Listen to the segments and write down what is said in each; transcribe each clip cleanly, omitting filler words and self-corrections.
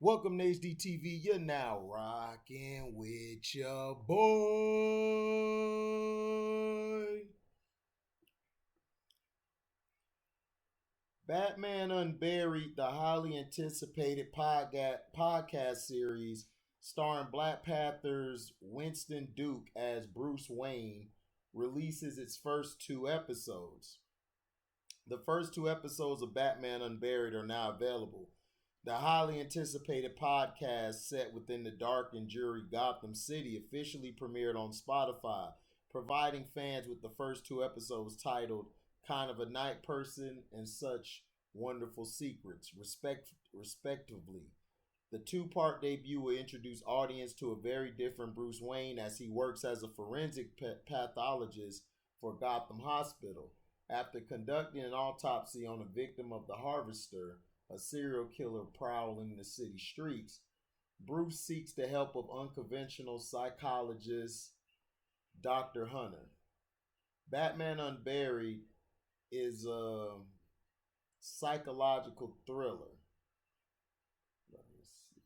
Welcome to HDTV. You're now rocking with your boy. Batman Unburied, the highly anticipated podcast series starring Black Panther's Winston Duke as Bruce Wayne, releases its first two episodes. The first two episodes of Batman Unburied are now available. The highly anticipated podcast set within the dark and dreary Gotham City officially premiered on Spotify, providing fans with the first two episodes titled Kind of a Night Person and Such Wonderful Secrets, respectively. The two-part debut will introduce audience to a very different Bruce Wayne as he works as a forensic pathologist for Gotham Hospital. After conducting an autopsy on a victim of the Harvester, a serial killer prowling the city streets, Bruce seeks the help of unconventional psychologist Dr. Hunter. Batman Unburied is a psychological thriller. Let me see.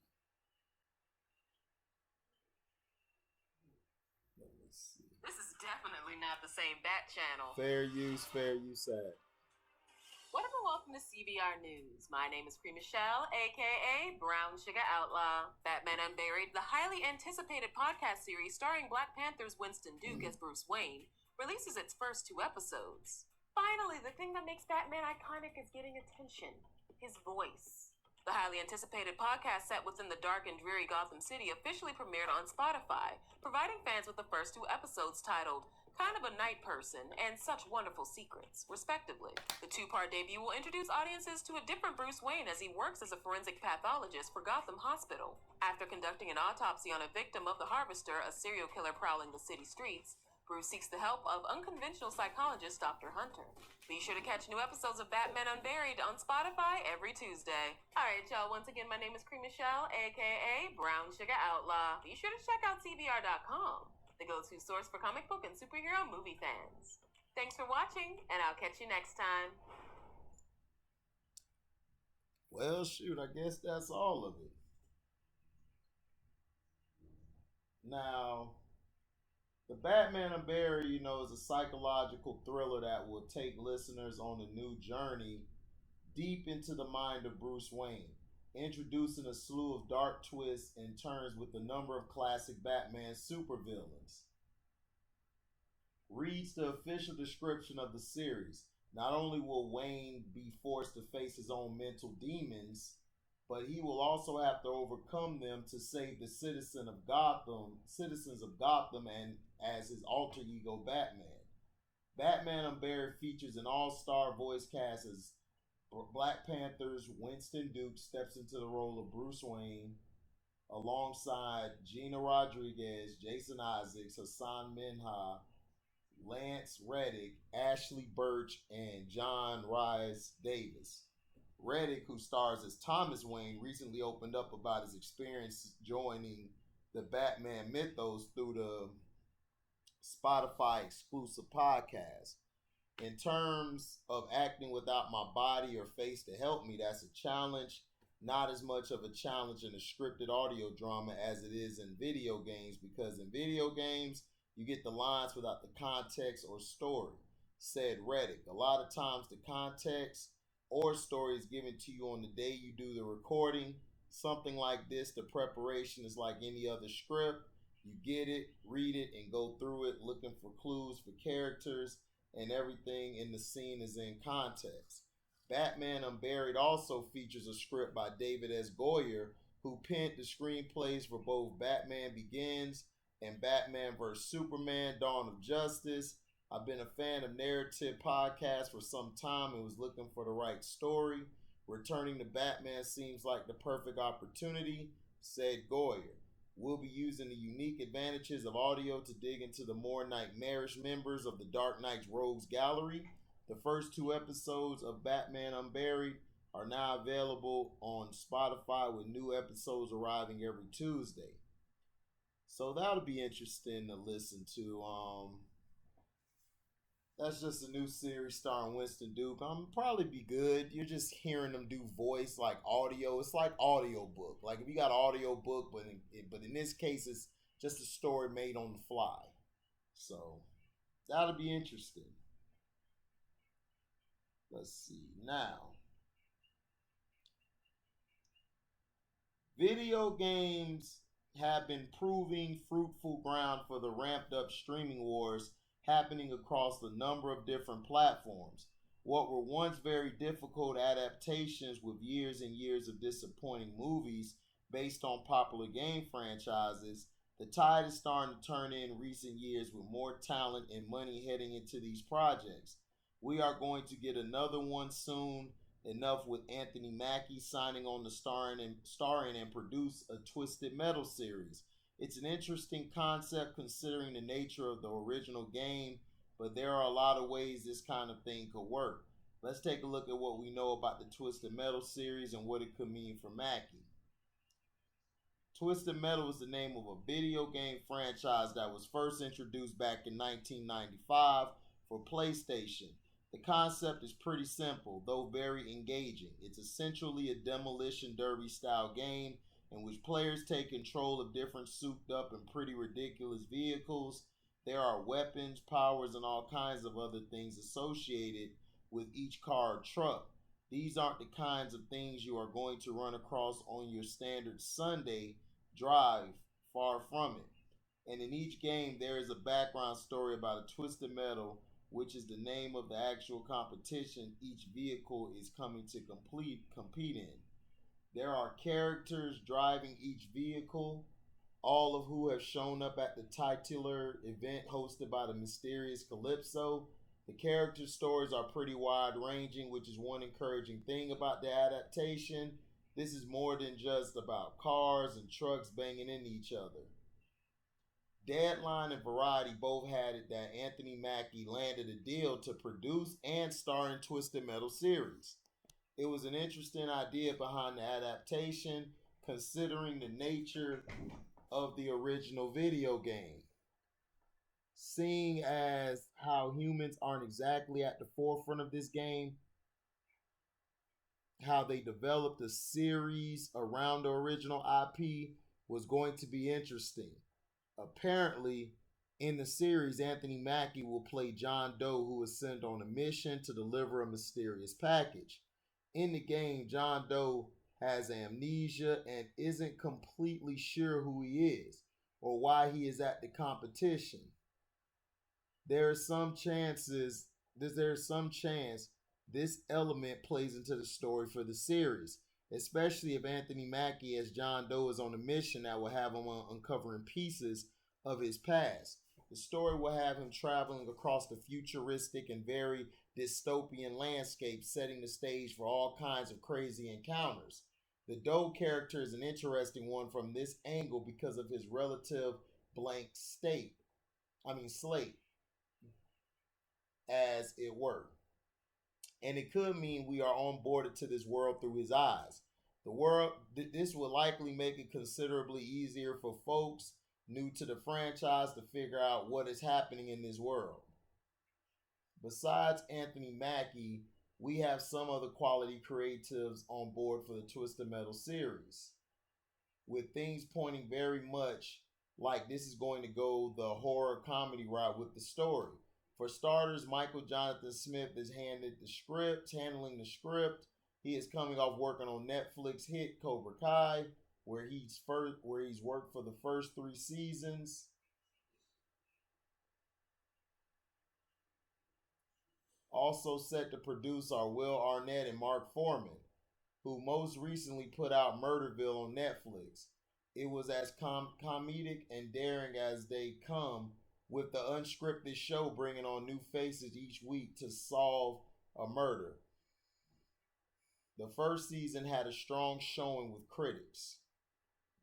This is definitely not the same Bat channel. Fair use, ad. Whatever, welcome to CBR News. My name is Michelle, aka Brown Sugar Outlaw. Batman Unburied, the highly anticipated podcast series starring Black Panther's Winston Duke as Bruce Wayne, releases its first two episodes. Finally, the thing that makes Batman iconic is getting attention. His voice. The highly anticipated podcast set within the dark and dreary Gotham City officially premiered on Spotify, providing fans with the first two episodes titled Kind of a Night Person and Such Wonderful Secrets, respectively. The two-part debut will introduce audiences to a different Bruce Wayne as he works as a forensic pathologist for Gotham Hospital. After conducting an autopsy on a victim of the Harvester, a serial killer prowling the city streets, Bruce seeks the help of unconventional psychologist Dr. Hunter. Be sure to catch new episodes of Batman Unburied on Spotify every Tuesday. Alright, y'all, once again, my name is Michelle, aka Brown Sugar Outlaw. Be sure to check out CBR.com, the go-to source for comic book and superhero movie fans. Thanks for watching, and I'll catch you next time. Well, shoot, I guess that's all of it. Now, the Batman Unburied, is a psychological thriller that will take listeners on a new journey deep into the mind of Bruce Wayne, introducing a slew of dark twists and turns with a number of classic Batman supervillains. Reads the official description of the series. Not only will Wayne be forced to face his own mental demons, but he will also have to overcome them to save the citizens of Gotham, and as his alter ego Batman. Batman Unburied features an all-star voice cast as Black Panther's Winston Duke steps into the role of Bruce Wayne, alongside Gina Rodriguez, Jason Isaacs, Hassan Minhaj, Lance Reddick, Ashley Birch, and John Rhys Davis. Reddick, who stars as Thomas Wayne, recently opened up about his experience joining the Batman mythos through the Spotify exclusive podcast. In terms of acting without my body or face to help me, that's a challenge. Not as much of a challenge in a scripted audio drama as it is in video games, because in video games, you get the lines without the context or story, said Reddick. A lot of times the context or story is given to you on the day you do the recording. Something like this, the preparation is like any other script. You get it, read it, and go through it looking for clues for characters, and everything in the scene is in context. Batman Unburied also features a script by David S. Goyer, who penned the screenplays for both Batman Begins and Batman vs. Superman Dawn of Justice. I've been a fan of narrative podcasts for some time and was looking for the right story. Returning to Batman seems like the perfect opportunity, said Goyer. We'll be using the unique advantages of audio to dig into the more nightmarish members of the Dark Knight's Rogues Gallery. The first two episodes of Batman Unburied are now available on Spotify, with new episodes arriving every Tuesday. So that'll be interesting to listen to. That's just a new series starring Winston Duke. Probably be good. You're just hearing them do voice like audio. It's like audio book. Like if you got audio book, but in this case, it's just a story made on the fly. So that'll be interesting. Let's see now. Video games have been proving fruitful ground for the ramped up streaming wars happening across a number of different platforms. What were once very difficult adaptations with years and years of disappointing movies based on popular game franchises, the tide is starting to turn in recent years with more talent and money heading into these projects. We are going to get another one soon. Enough with Anthony Mackie signing on to starring and produce a Twisted Metal series. It's an interesting concept considering the nature of the original game, but there are a lot of ways this kind of thing could work. Let's take a look at what we know about the Twisted Metal series and what it could mean for Mackie. Twisted Metal is the name of a video game franchise that was first introduced back in 1995 for PlayStation. The concept is pretty simple, though very engaging. It's essentially a demolition derby style game in which players take control of different souped up and pretty ridiculous vehicles. There are weapons, powers, and all kinds of other things associated with each car or truck. These aren't the kinds of things you are going to run across on your standard Sunday drive, far from it. And in each game, there is a background story about a Twisted Metal, which is the name of the actual competition each vehicle is coming to compete in. There are characters driving each vehicle, all of who have shown up at the titular event hosted by the mysterious Calypso. The character stories are pretty wide ranging, which is one encouraging thing about the adaptation. This is more than just about cars and trucks banging into each other. Deadline and Variety both had it that Anthony Mackie landed a deal to produce and star in Twisted Metal series. It was an interesting idea behind the adaptation, considering the nature of the original video game. Seeing as how humans aren't exactly at the forefront of this game, how they developed a series around the original IP was going to be interesting. Apparently, in the series, Anthony Mackie will play John Doe, who is sent on a mission to deliver a mysterious package. In the game, John Doe has amnesia and isn't completely sure who he is or why he is at the competition. There is some chances there is some chance this element plays into the story for the series, especially if Anthony Mackie as John Doe is on a mission that will have him uncovering pieces of his past. The story will have him traveling across the futuristic and very dystopian landscape, setting the stage for all kinds of crazy encounters. The Doe character is an interesting one from this angle because of his relative blank slate, as it were. And it could mean we are onboarded to this world through his eyes. This would likely make it considerably easier for folks new to the franchise to figure out what is happening in this world. Besides Anthony Mackie, we have some other quality creatives on board for the Twisted Metal series, with things pointing very much like this is going to go the horror comedy route with the story. For starters, Michael Jonathan Smith is handling the script. He is coming off working on Netflix hit Cobra Kai, where he's worked for the first 3 seasons. Also set to produce are Will Arnett and Mark Foreman, who most recently put out Murderville on Netflix. It was as comedic and daring as they come, with the unscripted show bringing on new faces each week to solve a murder. The first season had a strong showing with critics.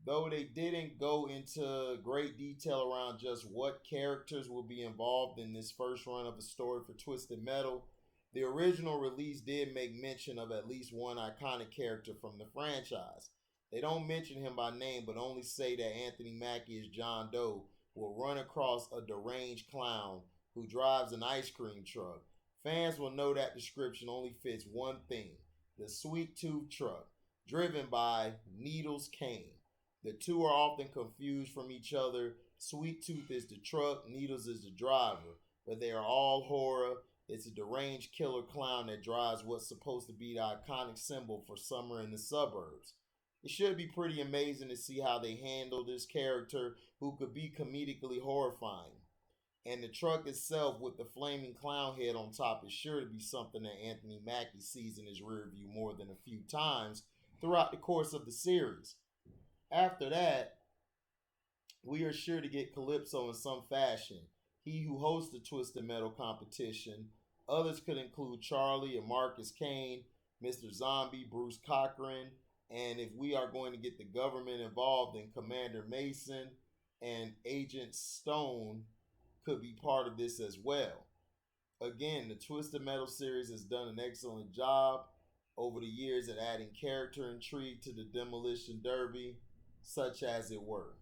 Though they didn't go into great detail around just what characters will be involved in this first run of the story for Twisted Metal, the original release did make mention of at least one iconic character from the franchise. They don't mention him by name, but only say that Anthony Mackie as John Doe will run across a deranged clown who drives an ice cream truck. Fans will know that description only fits one thing: the Sweet Tooth truck, driven by Needles Kane. The two are often confused from each other. Sweet Tooth is the truck, Needles is the driver, but they are all horror. It's a deranged killer clown that drives what's supposed to be the iconic symbol for summer in the suburbs. It should be pretty amazing to see how they handle this character who could be comedically horrifying. And the truck itself with the flaming clown head on top is sure to be something that Anthony Mackie sees in his rear view more than a few times throughout the course of the series. After that, we are sure to get Calypso in some fashion. He who hosts the Twisted Metal competition. Others could include Charlie and Marcus Kane, Mr. Zombie, Bruce Cochran, and if we are going to get the government involved, then Commander Mason and Agent Stone could be part of this as well. Again, the Twisted Metal series has done an excellent job over the years at adding character intrigue to the Demolition Derby, such as it were.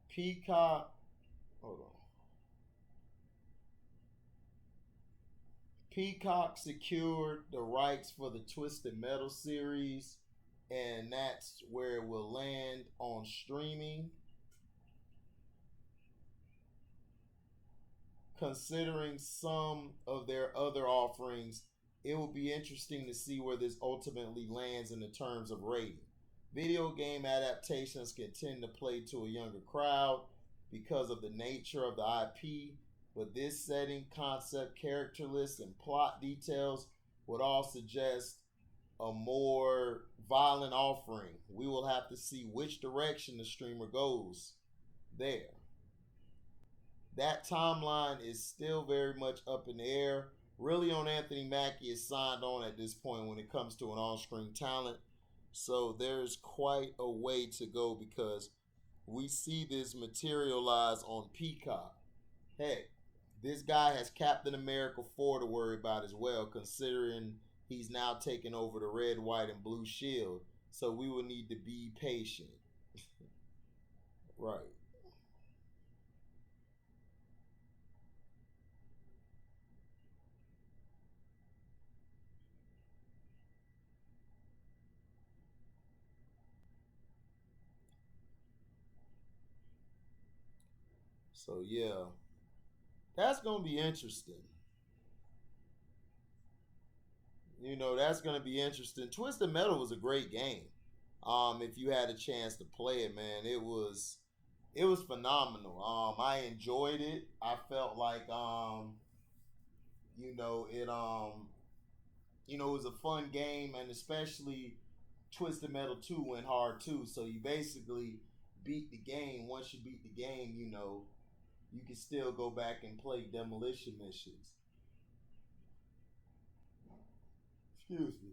Peacock, hold on. Peacock secured the rights for the Twisted Metal series, and that's where it will land on streaming. Considering some of their other offerings, it will be interesting to see where this ultimately lands in the terms of rating. Video game adaptations can tend to play to a younger crowd because of the nature of the IP, but this setting, concept, character list, and plot details would all suggest a more violent offering. We will have to see which direction the streamer goes there. That timeline is still very much up in the air. Really, on Anthony Mackie is signed on at this point when it comes to an on-screen talent. So there's quite a way to go because we see this materialize on Peacock. Heck, this guy has Captain America 4 to worry about as well, considering he's now taking over the red, white, and blue shield. So we will need to be patient. Right. So yeah, that's gonna be interesting. That's gonna be interesting. Twisted Metal was a great game. If you had a chance to play it, man, it was phenomenal. I enjoyed it. I felt like it it was a fun game, and especially Twisted Metal 2 went hard too. So you basically beat the game. Once you beat the game, you can still go back and play demolition missions. Excuse me.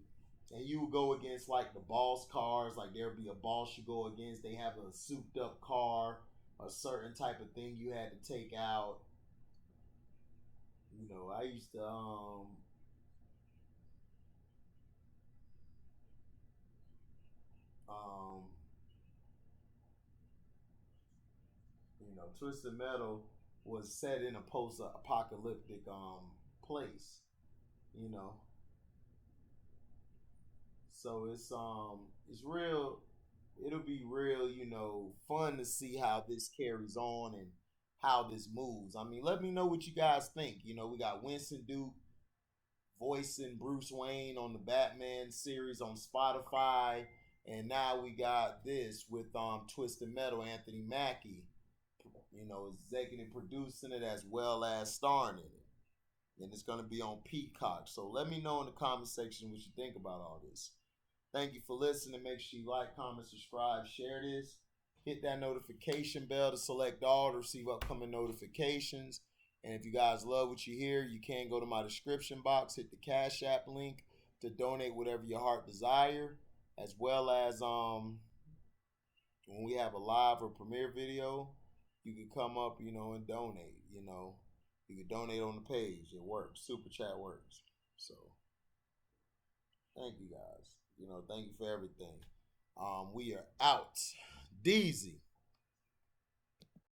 And you would go against like the boss cars, like there'd be a boss you go against. They have a souped up car, a certain type of thing you had to take out. I used to um Twisted Metal was set in a post apocalyptic place, you know. So it's real. It'll be real, fun to see how this carries on and how this moves. I mean, let me know what you guys think. We got Winston Duke voicing Bruce Wayne on the Batman series on Spotify, and now we got this with Twisted Metal, Anthony Mackie, executive producing it as well as starring in it. And it's gonna be on Peacock. So let me know in the comment section what you think about all this. Thank you for listening. Make sure you like, comment, subscribe, share this. Hit that notification bell to select all to receive upcoming notifications. And if you guys love what you hear, you can go to my description box, hit the Cash App link to donate whatever your heart desire, as well as when we have a live or premiere video, you can come up, and donate. You can donate on the page. It works. Super chat works. So thank you guys. Thank you for everything. We are out. Deezy.